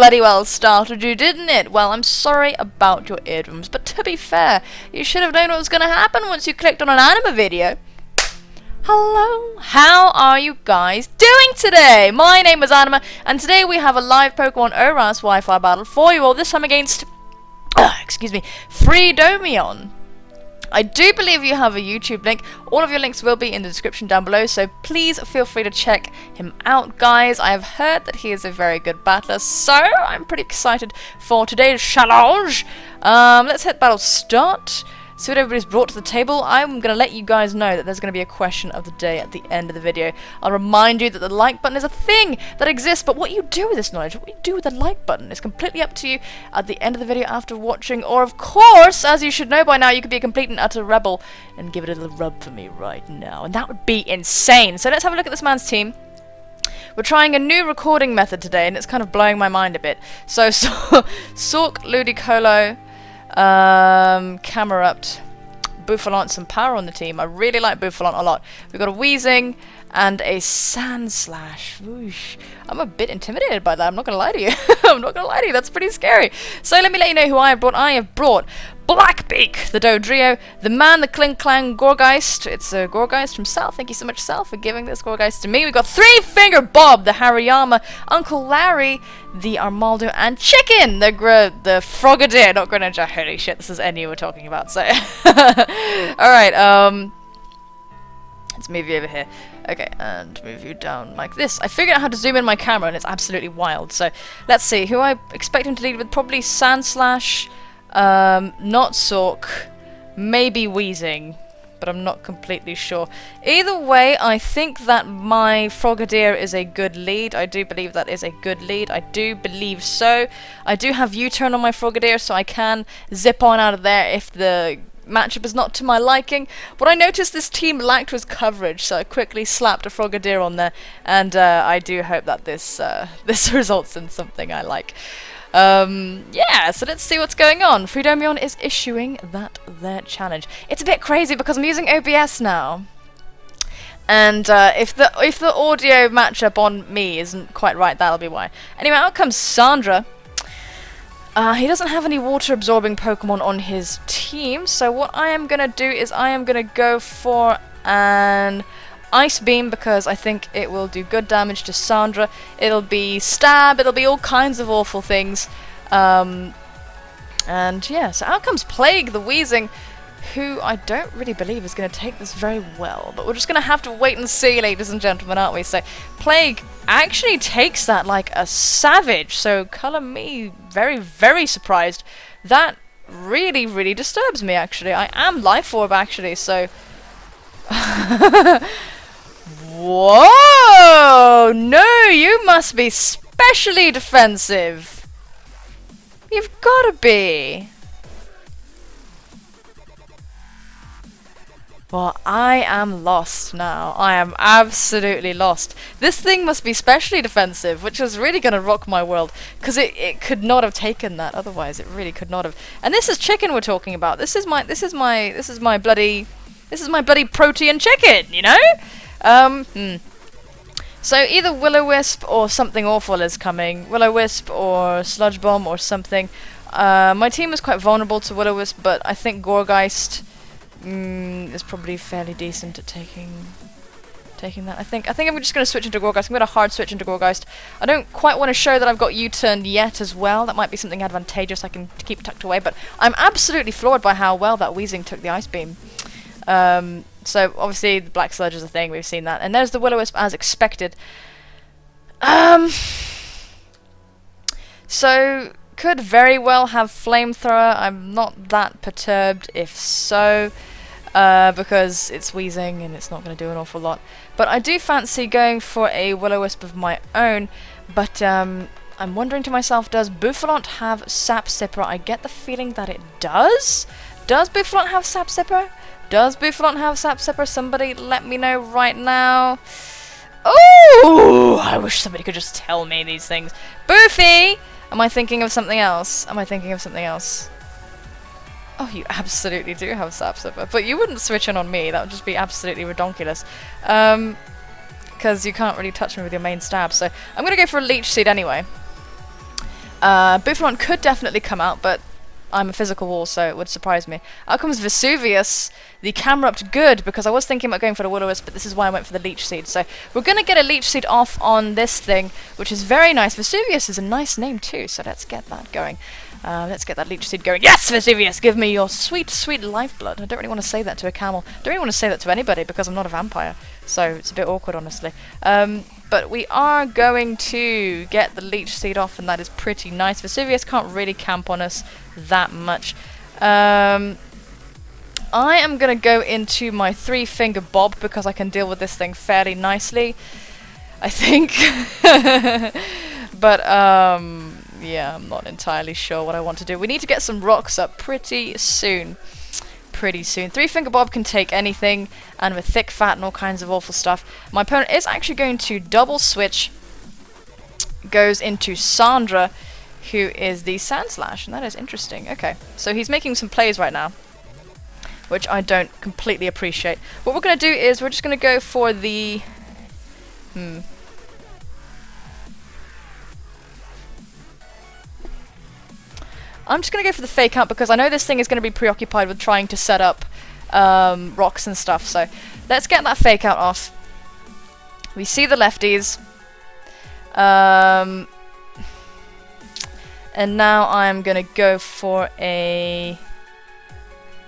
bloody well started you, didn't it? Well, I'm sorry about your eardrums, but to be fair, you should have known what was going to happen once you clicked on an Anima video. Hello, how are you guys doing today? My name is Anima, and today we have a live Pokemon ORAS Wi-Fi battle for you all, this time against, Freedomeon. I do believe you have a YouTube link. All of your links will be in the description down below, so please feel free to check him out, guys. I have heard that he is a very good battler, so I'm pretty excited for today's challenge. Let's hit battle start. See what everybody's brought to the table. I'm going to let you guys know that there's going to be a question of the day at the end of the video. I'll remind you that the like button is a thing that exists, but what you do with this knowledge, what you do with the like button is completely up to you at the end of the video after watching. Or, of course, as you should know by now, you could be a complete and utter rebel and give it a little rub for me right now. And that would be insane. So let's have a look at this man's team. We're trying a new recording method today, and it's kind of blowing my mind a bit. So Sork, Ludicolo, Camerupt, Buffalant, some power on the team. I really like Buffalant a lot. We've got a Weezing and a Sandslash. Whoosh. I'm a bit intimidated by that, I'm not going to lie to you. I'm not going to lie to you, that's pretty scary. So let me let you know who I have brought. I have brought Blackbeak, the Dodrio, the man, the Kling Clang Gorgeist. It's a Gorgeist himself. Thank you so much, Sal, for giving this Gorgeist to me. We've got Three Finger Bob, the Hariyama, Uncle Larry, the Armaldo, and Chicken, the Frogadier, not Greninja. Holy shit, this is Enya we're talking about. So, alright, let's move you over here. Okay, and move you down like this. I figured out how to zoom in my camera, and it's absolutely wild. So, let's see, who I expect him to lead with, probably Sandslash, not Sork, maybe Weezing, but I'm not completely sure. Either way, I think that my Frogadier is a good lead. I do believe that is a good lead. I do believe so. I do have U-turn on my Frogadier, so I can zip on out of there if the matchup is not to my liking. What I noticed this team lacked was coverage, so I quickly slapped a Frogadier on there, and I do hope that this this results in something I like. Yeah, so let's see what's going on. Freedomeon is issuing their challenge. It's a bit crazy because I'm using OBS now. And if the audio matchup on me isn't quite right, that'll be why. Anyway, out comes Sandra. He doesn't have any water-absorbing Pokemon on his team, so what I am going to do is I am going to go for an Ice Beam because I think it will do good damage to Sandra. It'll be stab, it'll be all kinds of awful things. And yeah, so out comes Plague, the Weezing, who I don't really believe is going to take this very well. But we're just going to have to wait and see, ladies and gentlemen, aren't we? So Plague actually takes that like a savage, so colour me very, very surprised. That really, really disturbs me, actually. I am Life Orb, actually, so... Whoa! No, you must be specially defensive. You've gotta be. Well, I am lost now. I am absolutely lost. This thing must be specially defensive, which is really gonna rock my world, because it could not have taken that otherwise. It really could not have. And this is Chicken we're talking about. This is my bloody protein chicken, you know? So either Will-O-Wisp or something awful is coming. Will-O-Wisp or Sludge Bomb or something. My team is quite vulnerable to Will-O-Wisp, but I think Gorgeist is probably fairly decent at taking that. I think I'm just going to switch into Gorgeist. I'm going to hard switch into Gorgeist. I don't quite want to show that I've got U-turned yet as well. That might be something advantageous I can keep tucked away, but I'm absolutely floored by how well that Weezing took the Ice Beam. So obviously the Black Sludge is a thing, we've seen that. And there's the Will-O-Wisp as expected. So could very well have Flamethrower. I'm not that perturbed if so, because it's Weezing and it's not going to do an awful lot. But I do fancy going for a Will-O-Wisp of my own, but I'm wondering to myself, does Buffalant have Sap Sipper? I get the feeling that it does. Does Buffalant have Sap Sipper? Does Buffalant have Sap Sipper? Somebody let me know right now. Oh, I wish somebody could just tell me these things. Boofy! Am I thinking of something else? Am I thinking of something else? Oh, you absolutely do have Sap Sipper. But you wouldn't switch in on me. That would just be absolutely redonkulous. Because you can't really touch me with your main stab. So I'm going to go for a Leech Seed anyway. Bufalon could definitely come out, but I'm a physical wall, so it would surprise me. Out comes Vesuvius. The camera upped good, because I was thinking about going for the Will-O-Wisp, but this is why I went for the Leech Seed. So we're going to get a Leech Seed off on this thing, which is very nice. Vesuvius is a nice name too, so let's get that going. Let's get that Leech Seed going. Yes, Vesuvius! Give me your sweet, sweet lifeblood. I don't really want to say that to a camel. I don't really want to say that to anybody, because I'm not a vampire. So it's a bit awkward, honestly. But we are going to get the Leech Seed off, and that is pretty nice. Vesuvius can't really camp on us that much. I am going to go into my 3-finger bob, because I can deal with this thing fairly nicely, I think. But, yeah, I'm not entirely sure what I want to do. We need to get some rocks up pretty soon. 3-finger bob can take anything, and with thick fat and all kinds of awful stuff. My opponent is actually going to double switch, goes into Sandra, who is the Sand Slash, and that is interesting. Okay, so he's making some plays right now, which I don't completely appreciate. What we're going to do is we're just going to go for the... I'm just going to go for the fake out, because I know this thing is going to be preoccupied with trying to set up rocks and stuff. So let's get that fake out off. We see the lefties. And now I'm going to go for a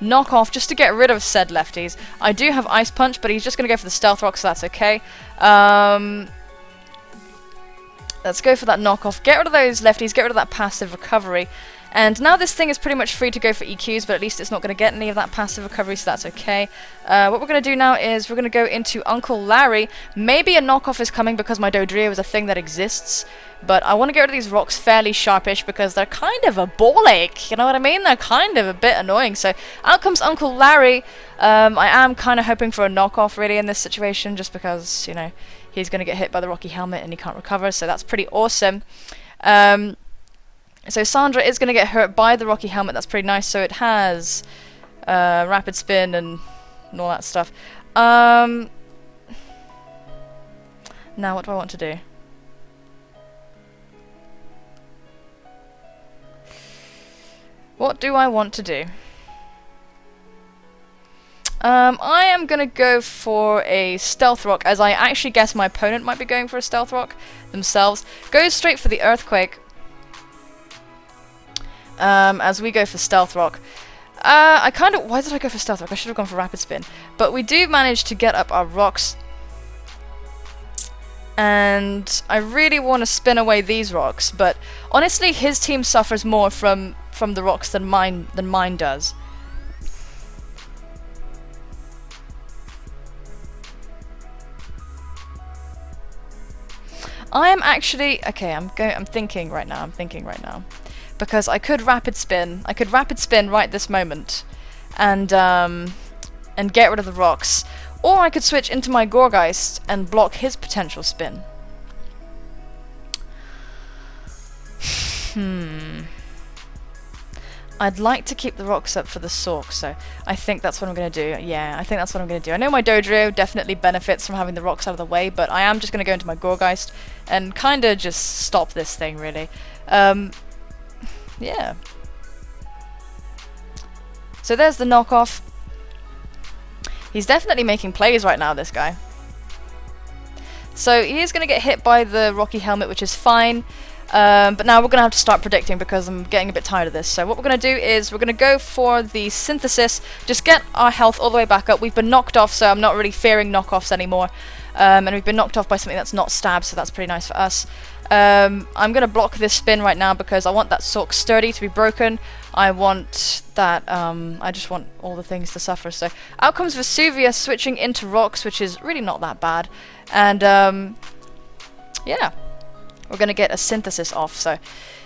knockoff just to get rid of said lefties. I do have Ice Punch, but he's just going to go for the Stealth Rock, so that's okay. Let's go for that knockoff. Get rid of those lefties, get rid of that passive recovery. And now this thing is pretty much free to go for EQs, but at least it's not going to get any of that passive recovery, so that's okay. What we're going to do now is we're going to go into Uncle Larry. Maybe a knockoff is coming because my Dodrio is a thing that exists, but I want to get rid of these rocks fairly sharpish because they're kind of a ball ache, you know what I mean? They're kind of a bit annoying, so out comes Uncle Larry. I am kind of hoping for a knockoff really in this situation, just because, you know, he's going to get hit by the Rocky Helmet and he can't recover, so that's pretty awesome. So Sandra is going to get hurt by the Rocky Helmet. That's pretty nice. So it has Rapid Spin and all that stuff. Now what do I want to do? What do I want to do? I am going to go for a Stealth Rock, as I actually guess my opponent might be going for a Stealth Rock themselves. Goes straight for the Earthquake. As we go for Stealth Rock. Why did I go for Stealth Rock? I should have gone for Rapid Spin. But we do manage to get up our rocks. And I really want to spin away these rocks, but honestly his team suffers more from the rocks than mine does. I am actually I'm thinking right now. Because I could rapid spin right this moment, and get rid of the rocks, or I could switch into my Gorgeist and block his potential spin. I'd like to keep the rocks up for the Sork, so I think that's what I'm going to do. Yeah, I think that's what I'm going to do. I know my Dodrio definitely benefits from having the rocks out of the way, but I am just going to go into my Gorgeist and kind of just stop this thing, really. Yeah. So there's the knockoff. He's definitely making plays right now, this guy. So he is going to get hit by the Rocky Helmet, which is fine. But now we're going to have to start predicting because I'm getting a bit tired of this. So what we're going to do is we're going to go for the Synthesis, just get our health all the way back up. We've been knocked off, so I'm not really fearing knockoffs anymore. And we've been knocked off by something that's not stabbed, so that's pretty nice for us. I'm going to block this spin right now because I want that Sork Sturdy to be broken. I want that, I just want all the things to suffer. So out comes Vesuvius switching into rocks, which is really not that bad. And, yeah. We're going to get a Synthesis off, so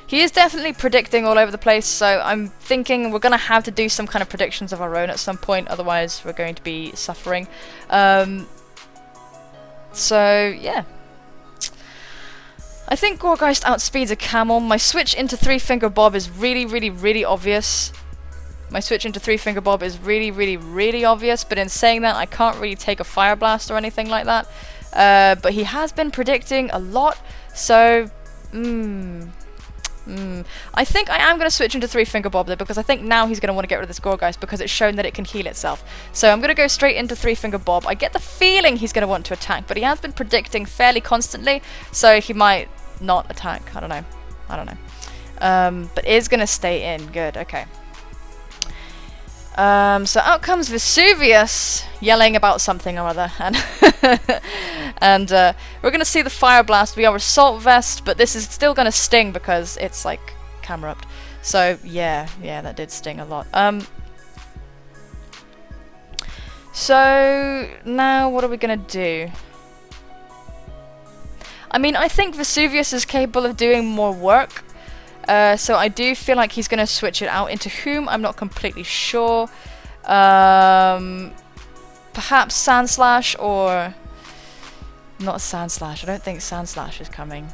he is definitely predicting all over the place, so I'm thinking we're going to have to do some kind of predictions of our own at some point, otherwise we're going to be suffering. So, yeah. I think Gorgeist outspeeds a Camel. My switch into 3-finger bob is really obvious. My switch into 3-finger bob is really obvious, but in saying that, I can't really take a Fire Blast or anything like that. But he has been predicting a lot. So, I think I am going to switch into Three Finger Bob though, because I think now he's going to want to get rid of this Gorgeist because it's shown that it can heal itself. So I'm going to go straight into Three Finger Bob. I get the feeling he's going to want to attack, but he has been predicting fairly constantly, so he might not attack. I don't know. But is going to stay in. Good, okay. So out comes Vesuvius, yelling about something or other, and and we're gonna see the Fire Blast be our Assault Vest, but this is still gonna sting because it's like camera-upped. So yeah, that did sting a lot. So now what are we gonna do? I mean, I think Vesuvius is capable of doing more work. So I do feel like he's going to switch it out. Into whom? I'm not completely sure. Perhaps Sandslash or... Not Sandslash. I don't think Sandslash is coming.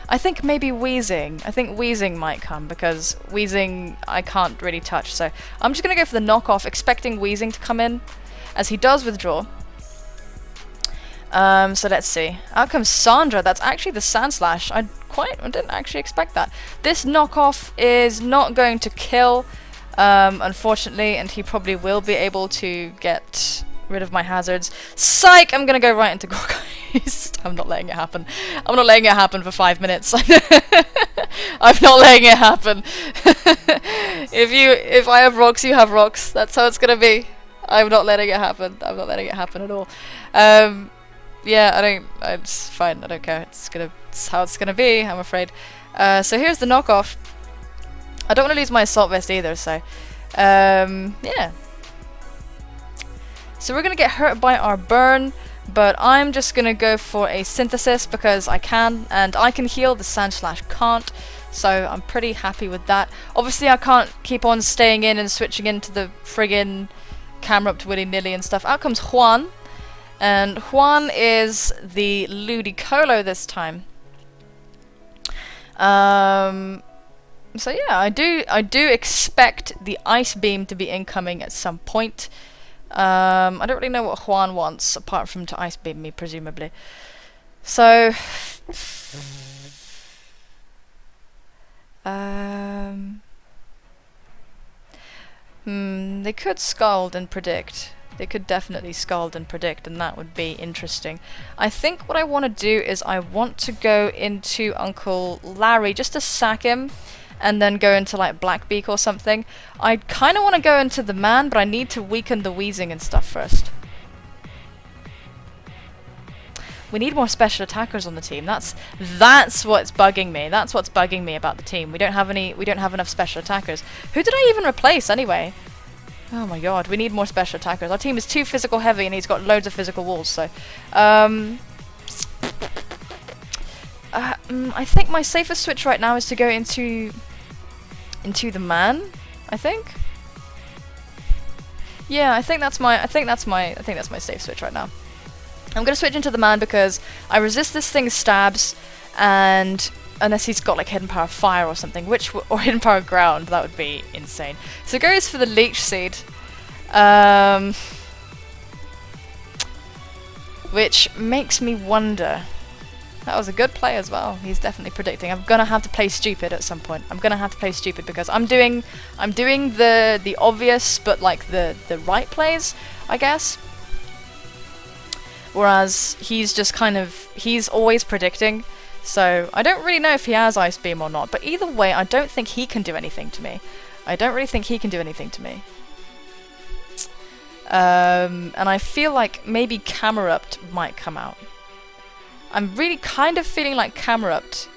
I think maybe Wheezing. I think Wheezing might come because Wheezing I can't really touch. So I'm just going to go for the knockoff, expecting Wheezing to come in as he does withdraw. So let's see. Out comes Sandra. That's actually the Sandslash. I didn't actually expect that. This knockoff is not going to kill, unfortunately, and he probably will be able to get rid of my hazards. Psych! I'm gonna go right into Gorgeist. I'm not letting it happen. I'm not letting it happen for 5 minutes. I'm not letting it happen. If I have rocks, you have rocks. That's how it's gonna be. I'm not letting it happen. I'm not letting it happen at all. Yeah, it's fine, I don't care. It's how it's gonna be, I'm afraid. So here's the knockoff. I don't want to lose my Assault Vest either, so... yeah. So we're gonna get hurt by our burn, but I'm just gonna go for a Synthesis because I can, and I can heal, the Sandslash can't. So I'm pretty happy with that. Obviously I can't keep on staying in and switching into the friggin' camera up to willy-nilly and stuff. Out comes Juan. And Juan is the Ludicolo this time. So yeah, I do expect the Ice Beam to be incoming at some point. I don't really know what Juan wants apart from to Ice Beam me, presumably. So they could Scald and Predict. They could definitely Scald and Predict, and that would be interesting. I think what I want to do is I want to go into Uncle Larry just to sack him, and then go into like Blackbeak or something. I kind of want to go into the man, but I need to weaken the Wheezing and stuff first. We need more special attackers on the team. That's what's bugging me. That's what's bugging me about the team. We don't have enough special attackers. Who did I even replace anyway? Oh my god, we need more special attackers. Our team is too physical heavy and he's got loads of physical walls, so... I think my safest switch right now is to go into the man, I think. Yeah, I think that's my safe switch right now. I'm gonna switch into the man because I resist this thing's stabs, and unless he's got like hidden power fire or something, or hidden power ground, that would be insane. So it goes for the Leech Seed, which makes me wonder. That was a good play as well. He's definitely predicting. I'm gonna have to play stupid at some point. I'm gonna have to play stupid because I'm doing the obvious but like the right plays, I guess. Whereas he's just he's always predicting. So I don't really know if he has Ice Beam or not, but either way, I don't think he can do anything to me. I don't really think he can do anything to me. And I feel like maybe Camerupt might come out. I'm really kind of feeling like Camerupt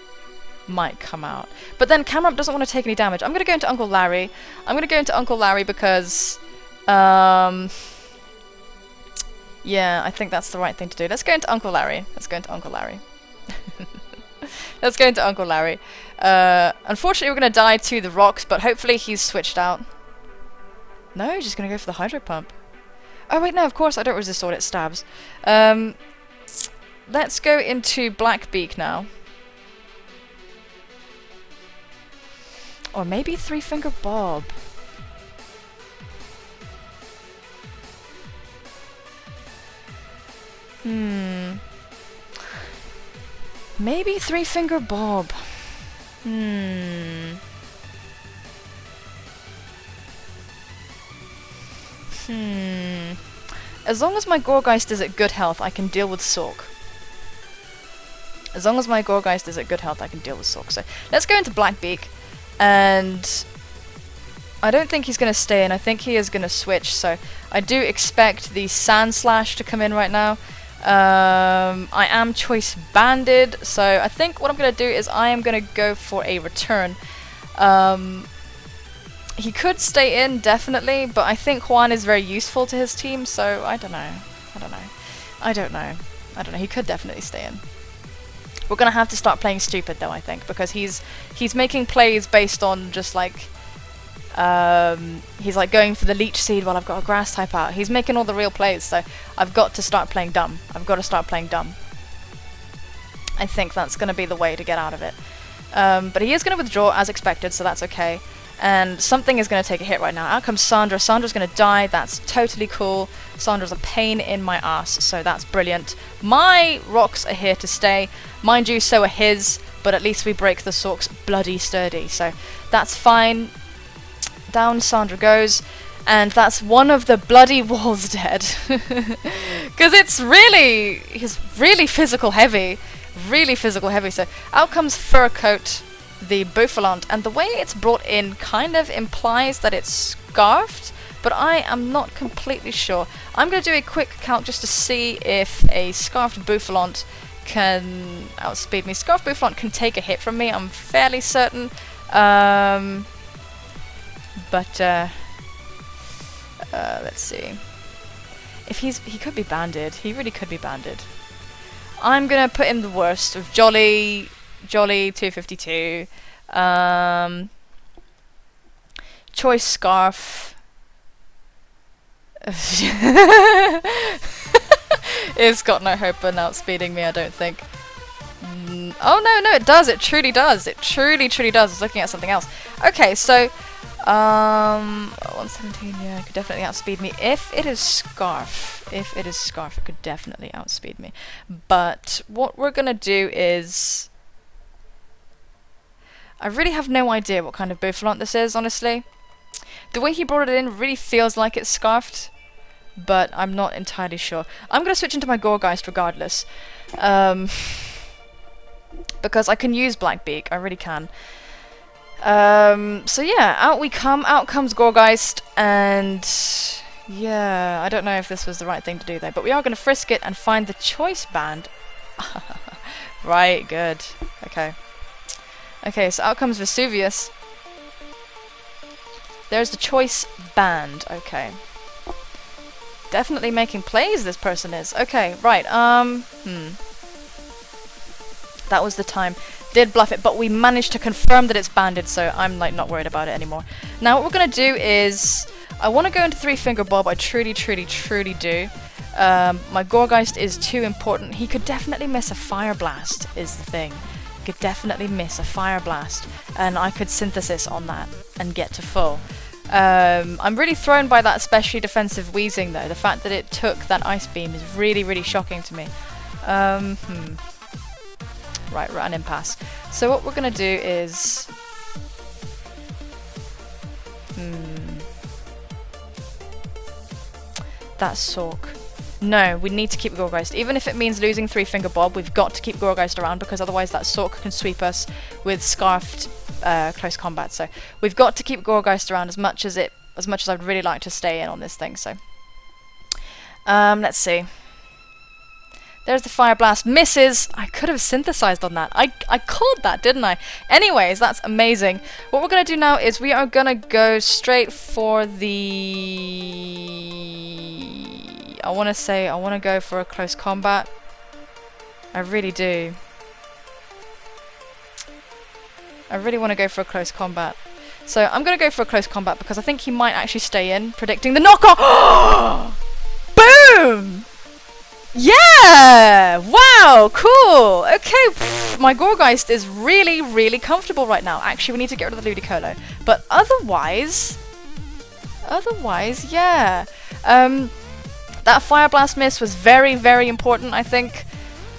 might come out. But then Camerupt doesn't want to take any damage. I'm going to go into Uncle Larry. I'm going to go into Uncle Larry because... yeah, I think that's the right thing to do. Let's go into Uncle Larry. Let's go into Uncle Larry. Let's go into Uncle Larry. Unfortunately, we're going to die to the rocks, but hopefully he's switched out. No, he's just going to go for the Hydro Pump. Oh, wait, no, of course, I don't resist all its stabs. Let's go into Blackbeak now. Or maybe Three Finger Bob. Maybe Three Finger Bob. Hmm. As long as my Gorgeist is at good health, I can deal with Sork. As long as my Gorgeist is at good health, I can deal with Sork. So let's go into Blackbeak, and I don't think he's going to stay in. I think he is going to switch. So I do expect the Sand Slash to come in right now. I am choice banded, so I think what I'm going to do is I am going to go for a return. He could stay in, definitely, but I think Juan is very useful to his team, so I don't know. He could definitely stay in. We're going to have to start playing stupid, though, I think, because he's making plays based on just, like, he's, like, going for the Leech Seed while I've got a Grass type out. He's making all the real plays, so I've got to start playing dumb. I think that's going to be the way to get out of it. But he is going to withdraw, as expected, so that's okay. And something is going to take a hit right now. Out comes Sandra. Sandra's going to die. That's totally cool. Sandra's a pain in my ass, so that's brilliant. My rocks are here to stay. Mind you, so are his, but at least we break the Sork's bloody sturdy, so that's fine. Down Sandra goes, and that's one of the bloody walls dead. Because he's really physical heavy. So out comes Fur Coat, the Boufflant, and the way it's brought in kind of implies that it's scarfed, but I am not completely sure. I'm going to do a quick count just to see if a scarfed Boufflant can outspeed me. Scarfed Boufflant can take a hit from me, I'm fairly certain. Let's see. If he could be banded. He really could be banded. I'm going to put him the worst of Jolly 252. Choice Scarf. It's got no hope in outspeeding me, I don't think. Oh no, it does. It truly does. It truly does. I was looking at something else. Okay, so 117, yeah, it could definitely outspeed me. If it is Scarf, it could definitely outspeed me. But what we're gonna do is, I really have no idea what kind of Boufflant this is, honestly. The way he brought it in really feels like it's scarfed, but I'm not entirely sure. I'm going to switch into my Gorgeist regardless. Because I can use Blackbeak, I really can. So yeah, out comes Gorgeist, and yeah, I don't know if this was the right thing to do though, but we are going to frisk it and find the choice band. Right, good. Okay, so out comes Vesuvius. There's the choice band. Okay. Definitely making plays, this person is. Okay, right, that was the time. Did bluff it, but we managed to confirm that it's banded, so I'm, like, not worried about it anymore. Now, what we're gonna do is, I want to go into Three Finger Bob, I truly do. My Gorgeist is too important. He could definitely miss a Fire Blast, is the thing. He could definitely miss a Fire Blast, and I could Synthesis on that and get to full. I'm really thrown by that especially defensive wheezing though. The fact that it took that Ice Beam is really shocking to me. Right, we're at an impasse. So what we're gonna do is... That's Sork. No, we need to keep Gorgeist. Even if it means losing Three Finger Bob, we've got to keep Gorgeist around, because otherwise that Sork can sweep us with Scarfed close combat. So we've got to keep Gorgeist around as much as I'd really like to stay in on this thing. So let's see. There's the Fire Blast. Misses! I could have synthesized on that. I called that, didn't I? Anyways, that's amazing. What we're going to do now is we are going to go straight for the... I want to go for a close combat. I really do. I really want to go for a close combat. So I'm going to go for a close combat because I think he might actually stay in, predicting the knockoff. Boom! Yeah! Wow, cool! Okay, my Gorgeist is really comfortable right now. Actually, we need to get rid of the Ludicolo. But otherwise, yeah. That Fire Blast miss was very important, I think.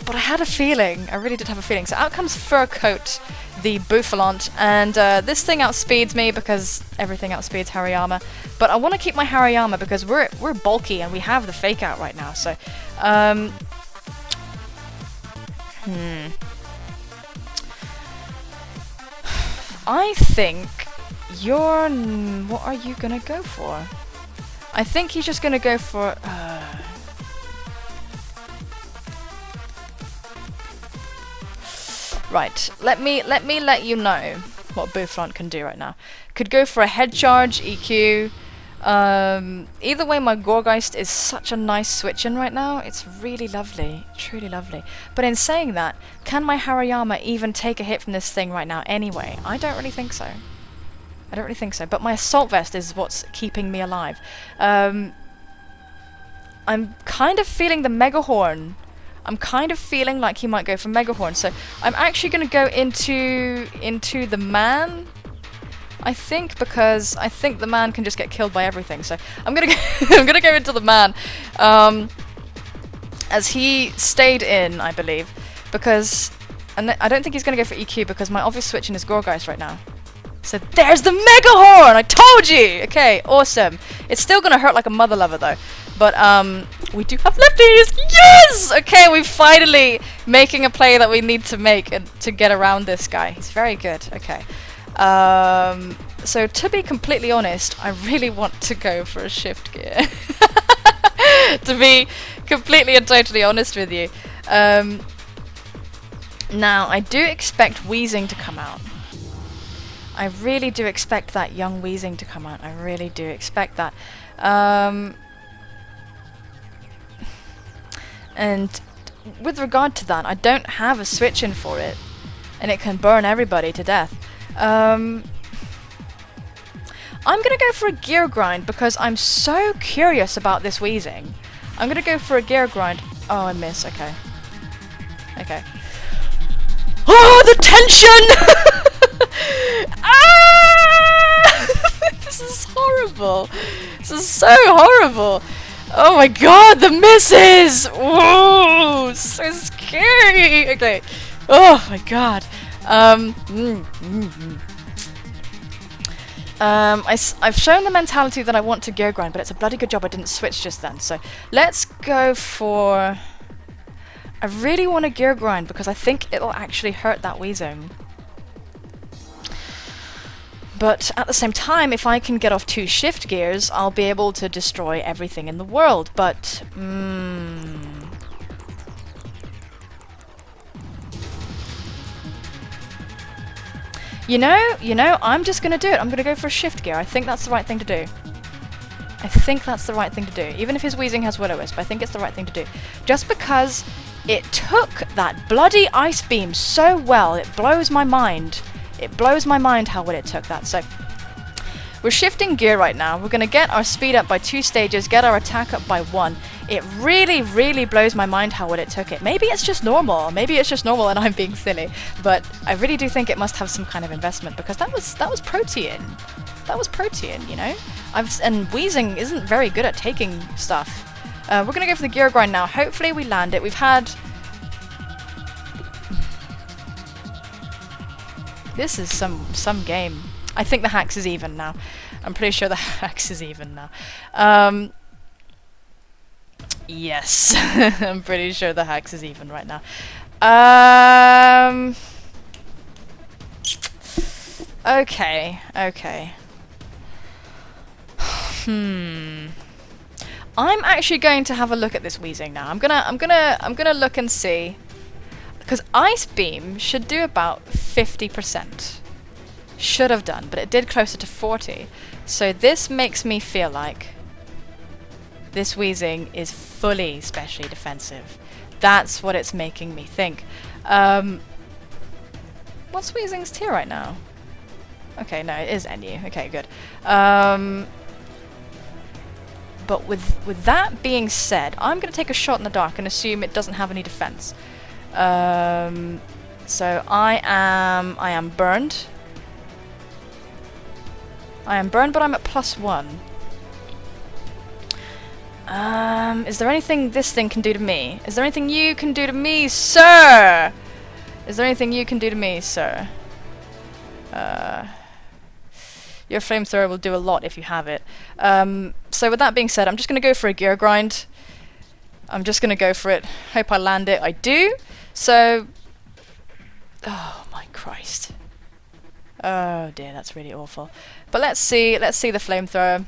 But I had a feeling. I really did have a feeling. So out comes Fur Coat, the Bouffalante, and this thing outspeeds me because everything outspeeds Hariyama. But I want to keep my Hariyama because we're bulky and we have the Fake Out right now. So, I think you're... what are you gonna go for? I think he's just gonna go for... Right, let me let you know what Bouffalante can do right now. Could go for a head charge, EQ. Either way, my Gorgeist is such a nice switch in right now. It's really lovely, truly lovely. But in saying that, can my Hariyama even take a hit from this thing right now anyway? I don't really think so. I don't really think so. But my Assault Vest is what's keeping me alive. I'm kind of feeling the Mega Horn. I'm kind of feeling like he might go for Mega Horn, so I'm actually going to go into the man, I think, because I think the man can just get killed by everything. So I'm gonna I'm gonna go into the man, as he stayed in, I believe, because I don't think he's gonna go for EQ because my obvious switching is Gorgeist right now. So there's the Mega Horn! I told you! Okay, awesome. It's still gonna hurt like a mother lover though. But we do have lefties! Yes! Okay, we're finally making a play that we need to make to get around this guy. He's very good. Okay. So to be completely honest, I really want to go for a shift gear. To be completely and totally honest with you. Now, I do expect Wheezing to come out. I really do expect that young Wheezing to come out. I really do expect that. And with regard to that, I don't have a switch in for it, and it can burn everybody to death. I'm gonna go for a gear grind because I'm so curious about this Wheezing. I'm gonna go for a gear grind. Oh, I miss. Okay. Okay. Oh, the tension! Ah! This is horrible. This is so horrible. Oh my god, the misses! Whoa, so scary! Okay. Oh my god. I've shown the mentality that I want to gear grind, but it's a bloody good job I didn't switch just then. So let's go for... I really want to gear grind because I think it'll actually hurt that Wheezing. But at the same time, if I can get off 2 shift gears, I'll be able to destroy everything in the world. But, You know, I'm just gonna do it. I'm gonna go for a shift gear. I think that's the right thing to do. I think that's the right thing to do. Even if his Wheezing has Will-O-Wisp, I think it's the right thing to do. Just because it took that bloody Ice Beam so well, it blows my mind. It blows my mind how well it took that. So we're shifting gear right now. We're going to get our speed up by 2 stages, get our attack up by 1. It really, really blows my mind how well it took it. Maybe it's just normal. Maybe it's just normal and I'm being silly. But I really do think it must have some kind of investment because that was Protean. That was Protean, you know? And Wheezing isn't very good at taking stuff. We're going to go for the gear grind now. Hopefully we land it. We've had... This is some game. I think the Hax is even now. I'm pretty sure the Hax is even now. Yes. I'm pretty sure the Hax is even right now. Okay. Okay. I'm actually going to have a look at this Wheezing now. I'm gonna look and see. Because Ice Beam should do about 50%. Should have done, but it did closer to 40. So this makes me feel like this Wheezing is fully specially defensive. That's what it's making me think. What's Wheezing's tier right now? Okay, no, it is NU. Okay, good. But with that being said, I'm going to take a shot in the dark and assume it doesn't have any defense. So I am burned. I am burned, but I'm at +1. Is there anything this thing can do to me? Is there anything you can do to me, sir? Is there anything you can do to me, sir? Your flamethrower will do a lot if you have it. So with that being said, I'm just going to go for a gear grind. I'm just going to go for it. Hope I land it. I do. So... Oh my Christ. Oh dear, that's really awful. But let's see the flamethrower.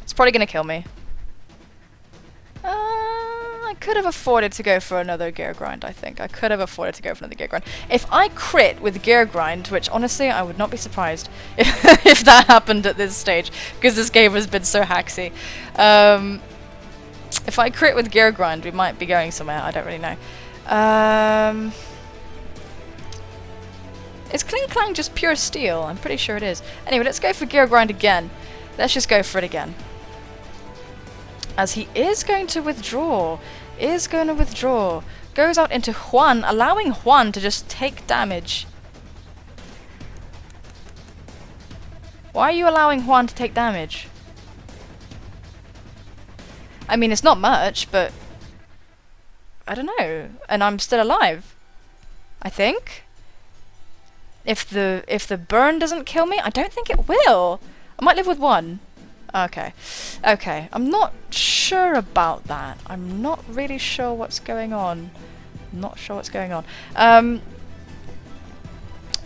It's probably going to kill me. I could have afforded to go for another gear grind, I think. I could have afforded to go for another gear grind. If I crit with gear grind, which honestly I would not be surprised if that happened at this stage, because this game has been so hacksy. If I crit with gear grind, we might be going somewhere. I don't really know. Is Kling Klang just pure steel? I'm pretty sure it is. Anyway, let's go for gear grind again. Let's just go for it again. As he is going to withdraw. Goes out into Juan, allowing Juan to just take damage. Why are you allowing Juan to take damage? I mean, it's not much, but... I don't know. And I'm still alive. I think. If the burn doesn't kill me, I don't think it will. I might live with one. Okay. Okay. I'm not sure about that. I'm not really sure what's going on.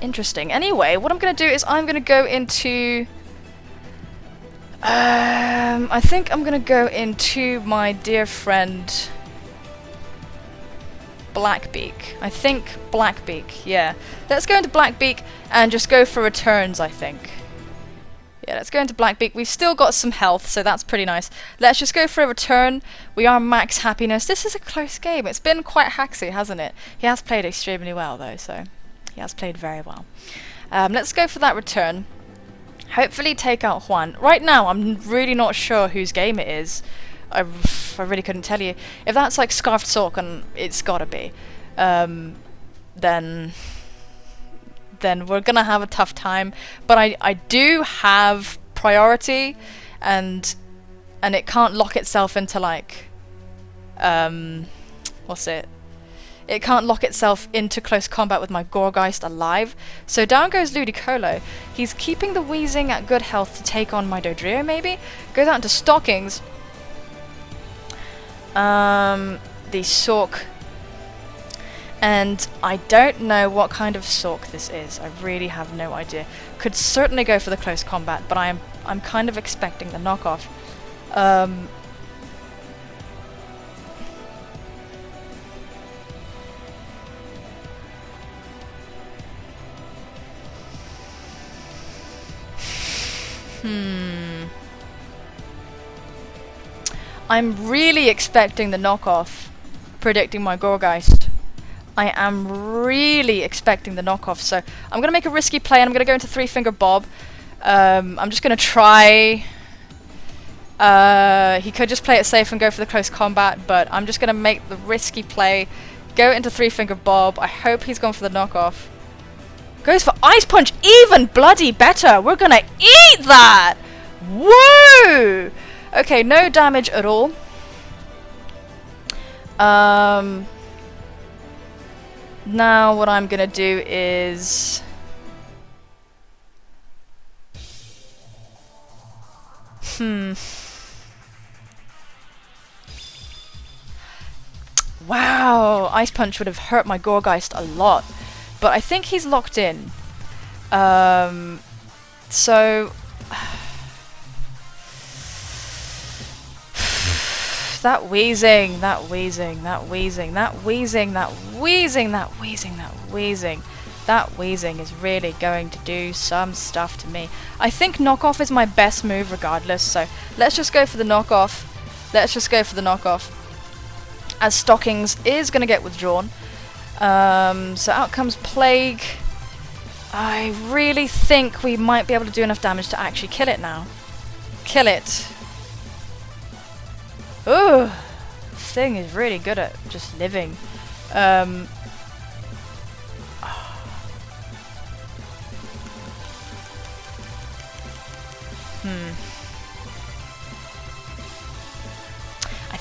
Interesting. Anyway, what I'm going to do is I'm going to go into... I think I'm going to go into my dear friend... Blackbeak. I think Blackbeak, yeah. Let's go into Blackbeak and just go for returns, I think. Yeah, let's go into Blackbeak. We've still got some health, so that's pretty nice. Let's just go for a return. We are max happiness. This is a close game. It's been quite hacksy, hasn't it? He has played extremely well, though, so he has played very well. Let's go for that return. Hopefully take out Juan. Right now, I'm really not sure whose game it is. I really couldn't tell you. If that's like Scarfed Sork, and it's gotta be, then we're gonna have a tough time. But I do have priority, and it can't lock itself into like what's it? It can't lock itself into close combat with my Goregeist alive. So down goes Ludicolo. He's keeping the Wheezing at good health to take on my Dodrio maybe. Goes out into Stockings. The Sork, and I don't know what kind of Sork this is. I really have no idea. Could certainly go for the close combat, but I'm kind of expecting the knockoff. I'm really expecting the knockoff, predicting my Goregeist. I am really expecting the knockoff, so I'm going to make a risky play and I'm going to go into Three Finger Bob. I'm just going to try... he could just play it safe and go for the close combat, but I'm just going to make the risky play, go into Three Finger Bob. I hope he's gone for the knockoff. Goes for Ice Punch, even bloody better! We're going to eat that! Woo! Okay, no damage at all. Now what I'm gonna do is... Wow! Ice Punch would have hurt my Goregeist a lot. But I think he's locked in. So... That wheezing is really going to do some stuff to me. I think knockoff is my best move regardless, so let's just go for the knockoff. As Stockings is going to get withdrawn. So out comes Plague. I really think we might be able to do enough damage to actually kill it now. Kill it. Ooh, this thing is really good at just living.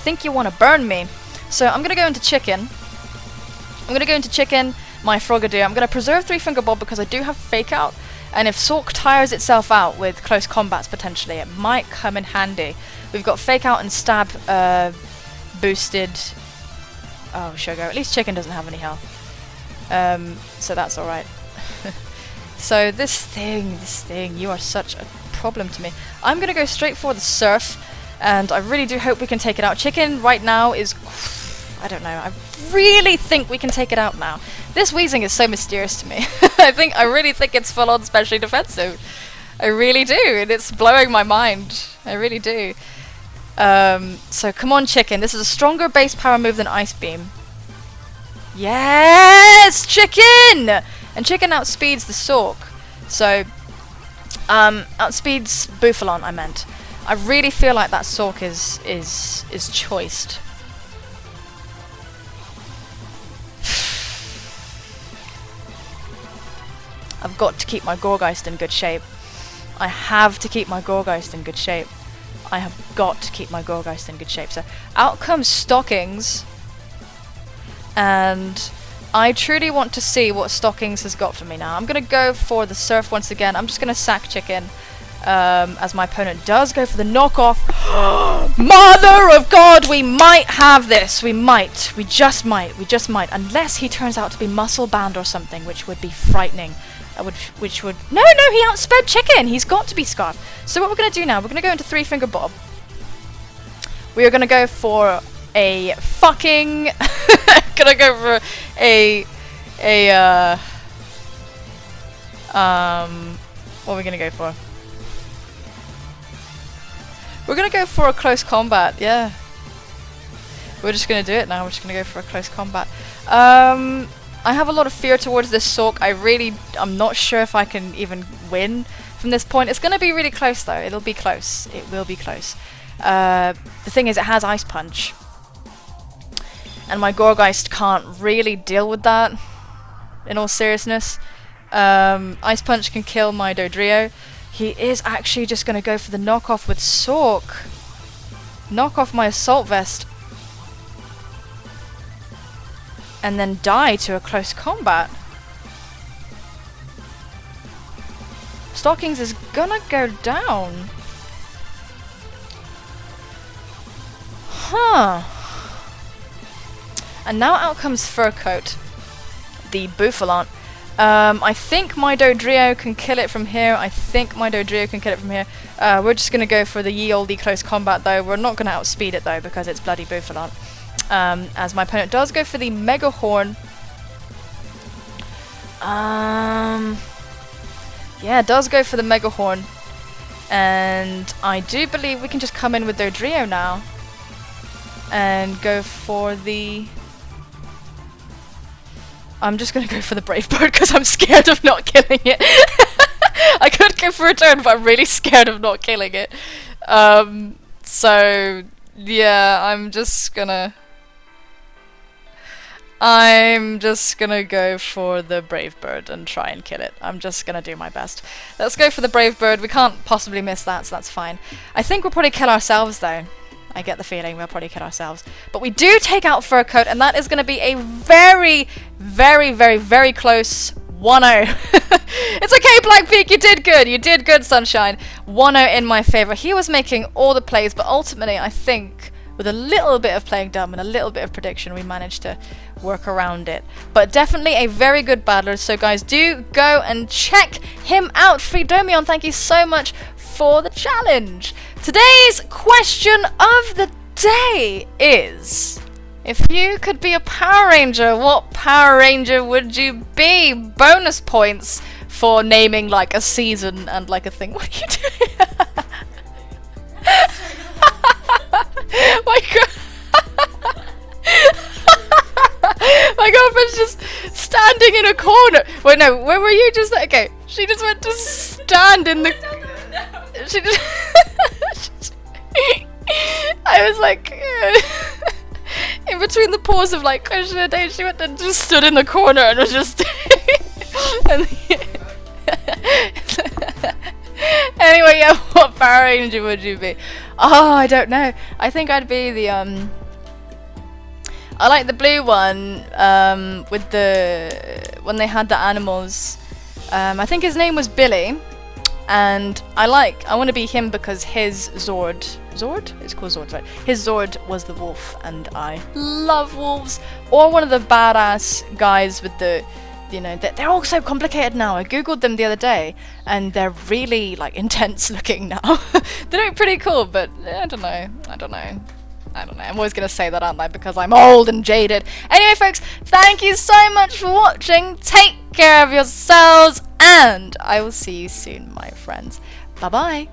think you want to burn me. So I'm gonna go into chicken. My Frogadier. I'm gonna preserve Three Finger Bob because I do have Fake Out, and if Sork tires itself out with close combats potentially, it might come in handy. We've got Fake Out and Stab boosted. Oh, sugar. At least chicken doesn't have any health. So that's alright. So this thing, you are such a problem to me. I'm gonna go straight for the Surf, and I really do hope we can take it out. Chicken right now is... I don't know, I really think we can take it out now. This Weezing is so mysterious to me. I really think it's full on specially defensive. I really do, and it's blowing my mind. I really do. So come on, Chicken. This is a stronger base power move than Ice Beam. Yes, Chicken! And Chicken outspeeds the Sork. So, outspeeds Bouffalon, I meant. I really feel like that Sork is choiced. I've got to keep my Gourgeist in good shape. I have to keep my Gourgeist in good shape. I have got to keep my Gourgeist in good shape. So out comes Stockings. And I truly want to see what Stockings has got for me now. I'm going to go for the Surf once again. I'm just going to sack Chicken. As my opponent does go for the knockoff. Mother of God, we might have this. We might. We just might. Unless he turns out to be Muscle Bound or something, which would be frightening. Which would... No, he outsped Chicken. He's got to be Scarf. So what we're going to do now, we're going to go into Three Finger Bob. We are going to go for a fucking... gonna go for what are we gonna go for? We're gonna go for a close combat, yeah. We're just gonna do it now, we're just gonna go for a close combat. I have a lot of fear towards this Sork. I'm not sure if I can even win from this point. It's gonna be really close though, it'll be close. It will be close. The thing is, it has Ice Punch. And my Gourgeist can't really deal with that, in all seriousness. Ice Punch can kill my Dodrio. He is actually just going to go for the knockoff with Sork. Knock off my Assault Vest. And then die to a close combat. Stockings is gonna go down. Huh. And now out comes Fur Coat, the Bouffalon. I think my Dodrio can kill it from here. We're just going to go for the ye olde close combat though. We're not going to outspeed it though because it's bloody Bouffalon. As my opponent does go for the Mega Horn. Yeah, does go for the Mega Horn. And I do believe we can just come in with Dodrio now. And go for the... I'm just going to go for the Brave Bird because I'm scared of not killing it. I could go for a turn, but I'm really scared of not killing it. So, yeah, I'm just gonna go for the Brave Bird and try and kill it. I'm just gonna do my best. Let's go for the Brave Bird. We can't possibly miss that, so that's fine. I think we'll probably kill ourselves, though. I get the feeling we'll probably kill ourselves. But we do take out Fur Coat, and that is going to be a very, very, very, very close 1-0. It's okay, Blackpeak, you did good. You did good, Sunshine. 1-0 in my favour. He was making all the plays, but ultimately, I think, with a little bit of playing dumb and a little bit of prediction, we managed to work around it. But definitely a very good battler. So, guys, do go and check him out. Freedomeon, thank you so much for the challenge. Today's question of the day is, if you could be a Power Ranger, what Power Ranger would you be? Bonus points for naming like a season and like a thing. What are you doing? My my girlfriend's just standing in a corner. Wait, no, where were you just? Okay, she just went to stand in the... She just... I was like... in between the pause of like question of the day, she went and just stood in the corner and was just... and anyway, yeah, what Power Ranger would you be? Oh, I don't know. I think I'd be the, I like the blue one with when they had the animals. I think his name was Billy, and I want to be him because his Zord? It's called Zord, right? His Zord was the wolf, and I love wolves. Or one of the badass guys with the, they're all so complicated now. I googled them the other day, and they're really like intense looking now. They look pretty cool, but I don't know. I'm always going to say that, aren't I? Because I'm old and jaded. Anyway, folks, thank you so much for watching. Take care of yourselves, and I will see you soon, my friends. Bye-bye.